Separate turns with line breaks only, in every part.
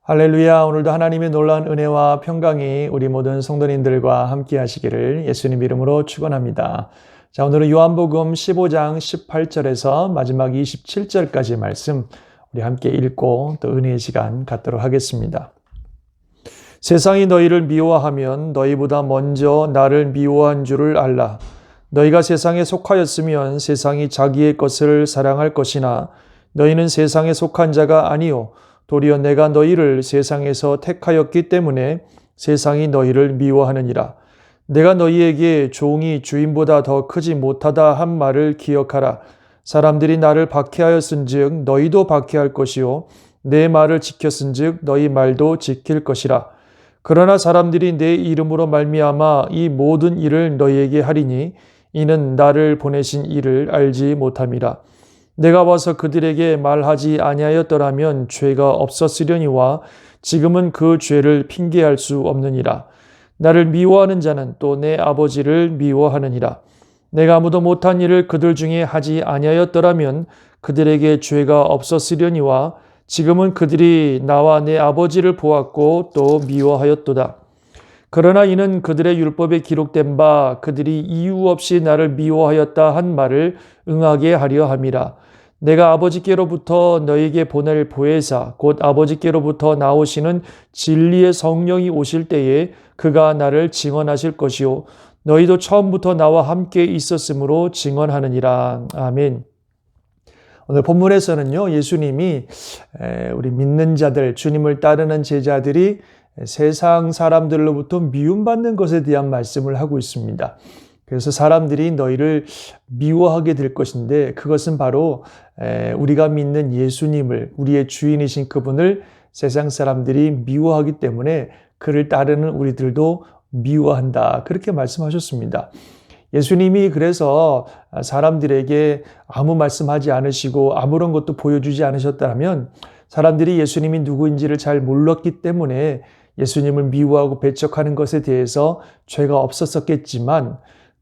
할렐루야. 오늘도 하나님의 놀라운 은혜와 평강이 우리 모든 성도님들과 함께 하시기를 예수님 이름으로 축원합니다. 자, 오늘은 요한복음 15장 18절에서 마지막 27절까지 말씀 우리 함께 읽고 또 은혜의 시간 갖도록 하겠습니다. 세상이 너희를 미워하면 너희보다 먼저 나를 미워한 줄을 알라. 너희가 세상에 속하였으면 세상이 자기의 것을 사랑할 것이나 너희는 세상에 속한 자가 아니요 도리어 내가 너희를 세상에서 택하였기 때문에 세상이 너희를 미워하느니라. 내가 너희에게 종이 주인보다 더 크지 못하다 한 말을 기억하라. 사람들이 나를 박해하였은즉 너희도 박해할 것이요 내 말을 지켰은즉 너희 말도 지킬 것이라. 그러나 사람들이 내 이름으로 말미암아 이 모든 일을 너희에게 하리니 이는 나를 보내신 이를 알지 못함이라. 내가 와서 그들에게 말하지 아니하였더라면 죄가 없었으려니와 지금은 그 죄를 핑계할 수 없느니라. 나를 미워하는 자는 또 내 아버지를 미워하느니라. 내가 아무도 못한 일을 그들 중에 하지 아니하였더라면 그들에게 죄가 없었으려니와 지금은 그들이 나와 내 아버지를 보았고 또 미워하였도다. 그러나 이는 그들의 율법에 기록된 바 그들이 이유 없이 나를 미워하였다 한 말을 응하게 하려 함이라. 내가 아버지께로부터 너희에게 보낼 보혜사 곧 아버지께로부터 나오시는 진리의 성령이 오실 때에 그가 나를 증언하실 것이요 너희도 처음부터 나와 함께 있었으므로 증언하느니라. 아멘. 오늘 본문에서는요, 예수님이 우리 믿는 자들, 주님을 따르는 제자들이 세상 사람들로부터 미움받는 것에 대한 말씀을 하고 있습니다. 그래서 사람들이 너희를 미워하게 될 것인데 그것은 바로 우리가 믿는 예수님을, 우리의 주인이신 그분을 세상 사람들이 미워하기 때문에 그를 따르는 우리들도 미워한다. 그렇게 말씀하셨습니다. 예수님이 그래서 사람들에게 아무 말씀하지 않으시고 아무런 것도 보여주지 않으셨다면 사람들이 예수님이 누구인지를 잘 몰랐기 때문에 예수님을 미워하고 배척하는 것에 대해서 죄가 없었겠지만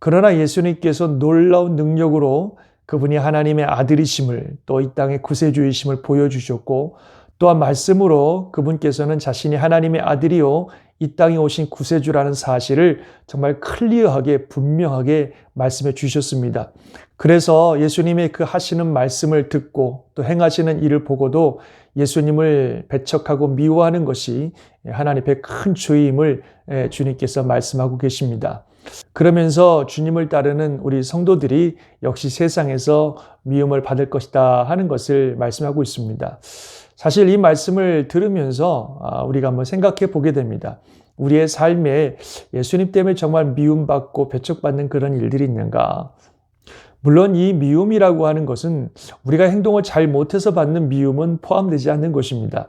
그러나 예수님께서 놀라운 능력으로 그분이 하나님의 아들이심을 또 이 땅의 구세주이심을 보여주셨고 또한 말씀으로 그분께서는 자신이 하나님의 아들이요 이 땅에 오신 구세주라는 사실을 정말 클리어하게 분명하게 말씀해 주셨습니다. 그래서 예수님의 그 하시는 말씀을 듣고 또 행하시는 일을 보고도 예수님을 배척하고 미워하는 것이 하나님의 큰 죄임을 주님께서 말씀하고 계십니다. 그러면서 주님을 따르는 우리 성도들이 역시 세상에서 미움을 받을 것이다 하는 것을 말씀하고 있습니다. 사실 이 말씀을 들으면서 우리가 한번 생각해 보게 됩니다. 우리의 삶에 예수님 때문에 정말 미움받고 배척받는 그런 일들이 있는가? 물론 이 미움이라고 하는 것은 우리가 행동을 잘 못해서 받는 미움은 포함되지 않는 것입니다.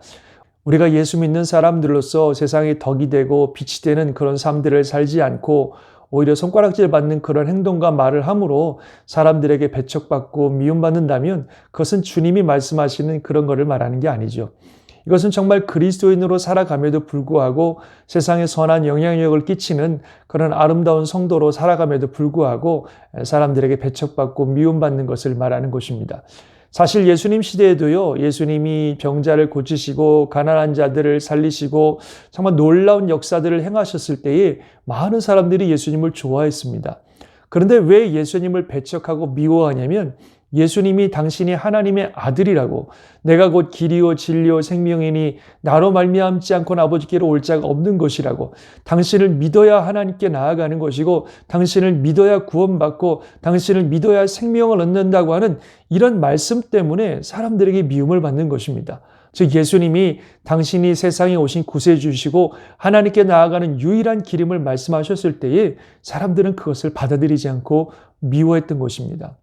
우리가 예수 믿는 사람들로서 세상에 덕이 되고 빛이 되는 그런 삶들을 살지 않고 오히려 손가락질 받는 그런 행동과 말을 함으로 사람들에게 배척받고 미움받는다면 그것은 주님이 말씀하시는 그런 것을 말하는 게 아니죠. 이것은 정말 그리스도인으로 살아감에도 불구하고 세상에 선한 영향력을 끼치는 그런 아름다운 성도로 살아감에도 불구하고 사람들에게 배척받고 미움받는 것을 말하는 것입니다. 사실 예수님 시대에도요, 예수님이 병자를 고치시고 가난한 자들을 살리시고 정말 놀라운 역사들을 행하셨을 때에 많은 사람들이 예수님을 좋아했습니다. 그런데 왜 예수님을 배척하고 미워하냐면 예수님이 당신이 하나님의 아들이라고 내가 곧 길이요 진리요 생명이니 나로 말미암지 않고는 아버지께로 올 자가 없는 것이라고 당신을 믿어야 하나님께 나아가는 것이고 당신을 믿어야 구원받고 당신을 믿어야 생명을 얻는다고 하는 이런 말씀 때문에 사람들에게 미움을 받는 것입니다. 즉 예수님이 당신이 세상에 오신 구세주시고 하나님께 나아가는 유일한 길임을 말씀하셨을 때에 사람들은 그것을 받아들이지 않고 미워했던 것입니다.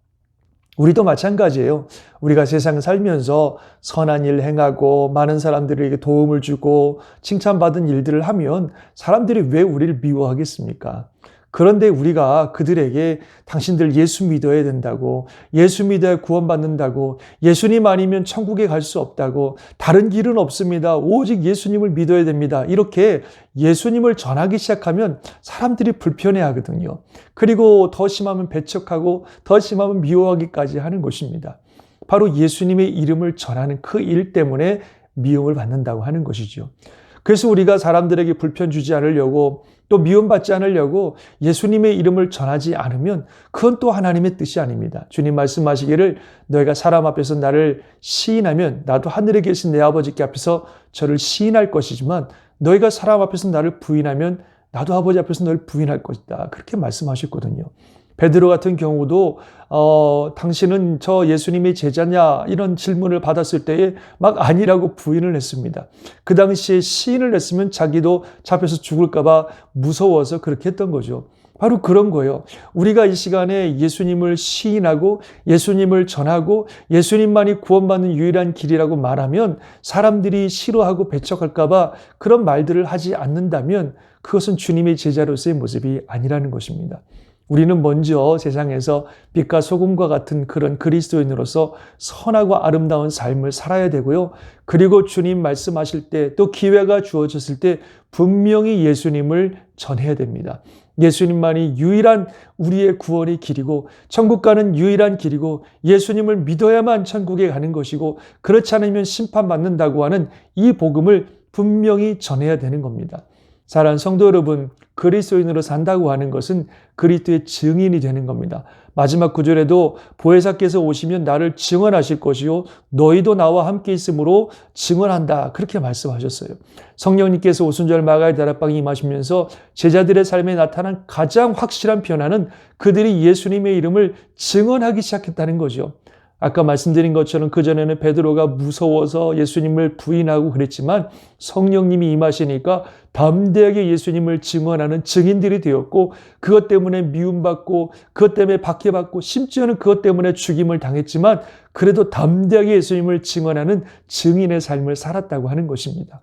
우리도 마찬가지예요. 우리가 세상 살면서 선한 일 행하고 많은 사람들에게 도움을 주고 칭찬받은 일들을 하면 사람들이 왜 우리를 미워하겠습니까? 그런데 우리가 그들에게 당신들 예수 믿어야 된다고, 예수 믿어야 구원받는다고, 예수님 아니면 천국에 갈 수 없다고, 다른 길은 없습니다. 오직 예수님을 믿어야 됩니다. 이렇게 예수님을 전하기 시작하면 사람들이 불편해하거든요. 그리고 더 심하면 배척하고 더 심하면 미워하기까지 하는 것입니다. 바로 예수님의 이름을 전하는 그 일 때문에 미움을 받는다고 하는 것이죠. 그래서 우리가 사람들에게 불편 주지 않으려고 또 미움받지 않으려고 예수님의 이름을 전하지 않으면 그건 또 하나님의 뜻이 아닙니다. 주님 말씀하시기를 너희가 사람 앞에서 나를 시인하면 나도 하늘에 계신 내 아버지께 앞에서 저를 시인할 것이지만 너희가 사람 앞에서 나를 부인하면 나도 아버지 앞에서 너를 부인할 것이다. 그렇게 말씀하셨거든요. 베드로 같은 경우도 당신은 저 예수님의 제자냐 이런 질문을 받았을 때에 막 아니라고 부인을 했습니다. 그 당시에 시인을 했으면 자기도 잡혀서 죽을까 봐 무서워서 그렇게 했던 거죠. 바로 그런 거예요. 우리가 이 시간에 예수님을 시인하고 예수님을 전하고 예수님만이 구원받는 유일한 길이라고 말하면 사람들이 싫어하고 배척할까 봐 그런 말들을 하지 않는다면 그것은 주님의 제자로서의 모습이 아니라는 것입니다. 우리는 먼저 세상에서 빛과 소금과 같은 그런 그리스도인으로서 선하고 아름다운 삶을 살아야 되고요. 그리고 주님 말씀하실 때 또 기회가 주어졌을 때 분명히 예수님을 전해야 됩니다. 예수님만이 유일한 우리의 구원의 길이고 천국 가는 유일한 길이고 예수님을 믿어야만 천국에 가는 것이고 그렇지 않으면 심판받는다고 하는 이 복음을 분명히 전해야 되는 겁니다. 사랑하는 성도 여러분, 그리스도인으로 산다고 하는 것은 그리스도의 증인이 되는 겁니다. 마지막 구절에도 보혜사께서 오시면 나를 증언하실 것이요 너희도 나와 함께 있으므로 증언한다 그렇게 말씀하셨어요. 성령님께서 오순절 마가의 다락방에 임하시면서 제자들의 삶에 나타난 가장 확실한 변화는 그들이 예수님의 이름을 증언하기 시작했다는 거죠. 아까 말씀드린 것처럼 그전에는 베드로가 무서워서 예수님을 부인하고 그랬지만 성령님이 임하시니까 담대하게 예수님을 증언하는 증인들이 되었고 그것 때문에 미움받고 그것 때문에 박해받고 심지어는 그것 때문에 죽임을 당했지만 그래도 담대하게 예수님을 증언하는 증인의 삶을 살았다고 하는 것입니다.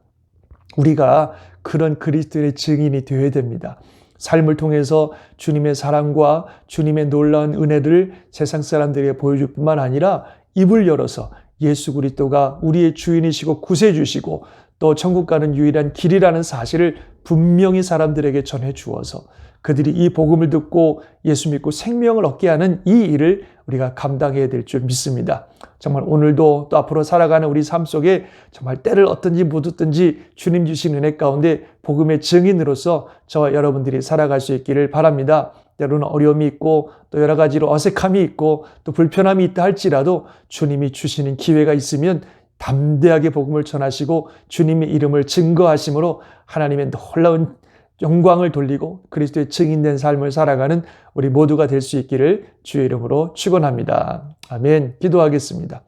우리가 그런 그리스도의 증인이 되어야 됩니다. 삶을 통해서 주님의 사랑과 주님의 놀라운 은혜를 세상 사람들에게 보여줄 뿐만 아니라 입을 열어서 예수 그리스도가 우리의 주인이시고 구세주시고 또 천국 가는 유일한 길이라는 사실을 분명히 사람들에게 전해 주어서 그들이 이 복음을 듣고 예수 믿고 생명을 얻게 하는 이 일을 우리가 감당해야 될 줄 믿습니다. 정말 오늘도 또 앞으로 살아가는 우리 삶 속에 정말 때를 얻든지 못 얻든지 주님 주신 은혜 가운데 복음의 증인으로서 저와 여러분들이 살아갈 수 있기를 바랍니다. 때로는 어려움이 있고 또 여러 가지로 어색함이 있고 또 불편함이 있다 할지라도 주님이 주시는 기회가 있으면 담대하게 복음을 전하시고 주님의 이름을 증거하심으로 하나님의 놀라운 영광을 돌리고 그리스도의 증인된 삶을 살아가는 우리 모두가 될 수 있기를 주의 이름으로 축원합니다. 아멘. 기도하겠습니다.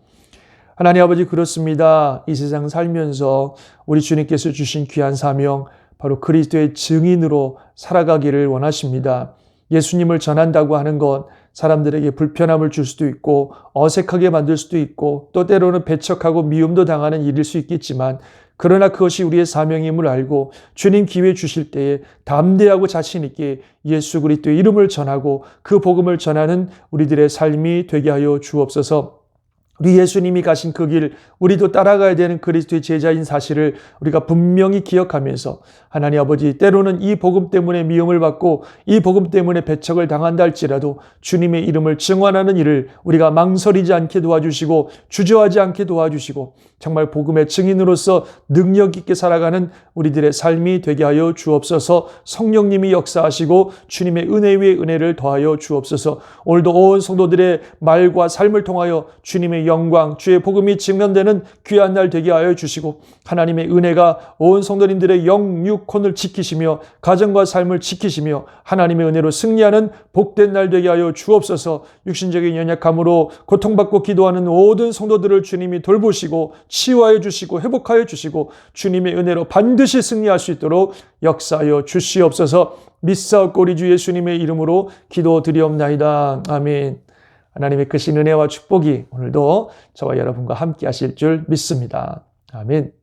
하나님 아버지 그렇습니다. 이 세상 살면서 우리 주님께서 주신 귀한 사명 바로 그리스도의 증인으로 살아가기를 원하십니다. 예수님을 전한다고 하는 것 사람들에게 불편함을 줄 수도 있고 어색하게 만들 수도 있고 또 때로는 배척하고 미움도 당하는 일일 수 있겠지만 그러나 그것이 우리의 사명임을 알고 주님 기회 주실 때에 담대하고 자신 있게 예수 그리스도의 이름을 전하고 그 복음을 전하는 우리들의 삶이 되게 하여 주옵소서. 우리 예수님이 가신 그 길 우리도 따라가야 되는 그리스도의 제자인 사실을 우리가 분명히 기억하면서 하나님 아버지 때로는 이 복음 때문에 미움을 받고 이 복음 때문에 배척을 당한다 할지라도 주님의 이름을 증언하는 일을 우리가 망설이지 않게 도와주시고 주저하지 않게 도와주시고 정말 복음의 증인으로서 능력 있게 살아가는 우리들의 삶이 되게 하여 주옵소서. 성령님이 역사하시고 주님의 은혜 위에 은혜를 더하여 주옵소서. 오늘도 온 성도들의 말과 삶을 통하여 주님의 영광, 주의 복음이 증명되는 귀한 날 되게 하여 주시고 하나님의 은혜가 온 성도님들의 영, 육, 혼을 지키시며 가정과 삶을 지키시며 하나님의 은혜로 승리하는 복된 날 되게 하여 주옵소서. 육신적인 연약함으로 고통받고 기도하는 모든 성도들을 주님이 돌보시고 치유하여 주시고 회복하여 주시고 주님의 은혜로 반드시 승리할 수 있도록 역사하여 주시옵소서. 믿사옵고 우리 주 예수님의 이름으로 기도드리옵나이다. 아멘. 하나님의 크신 은혜와 축복이 오늘도 저와 여러분과 함께 하실 줄 믿습니다. 아멘.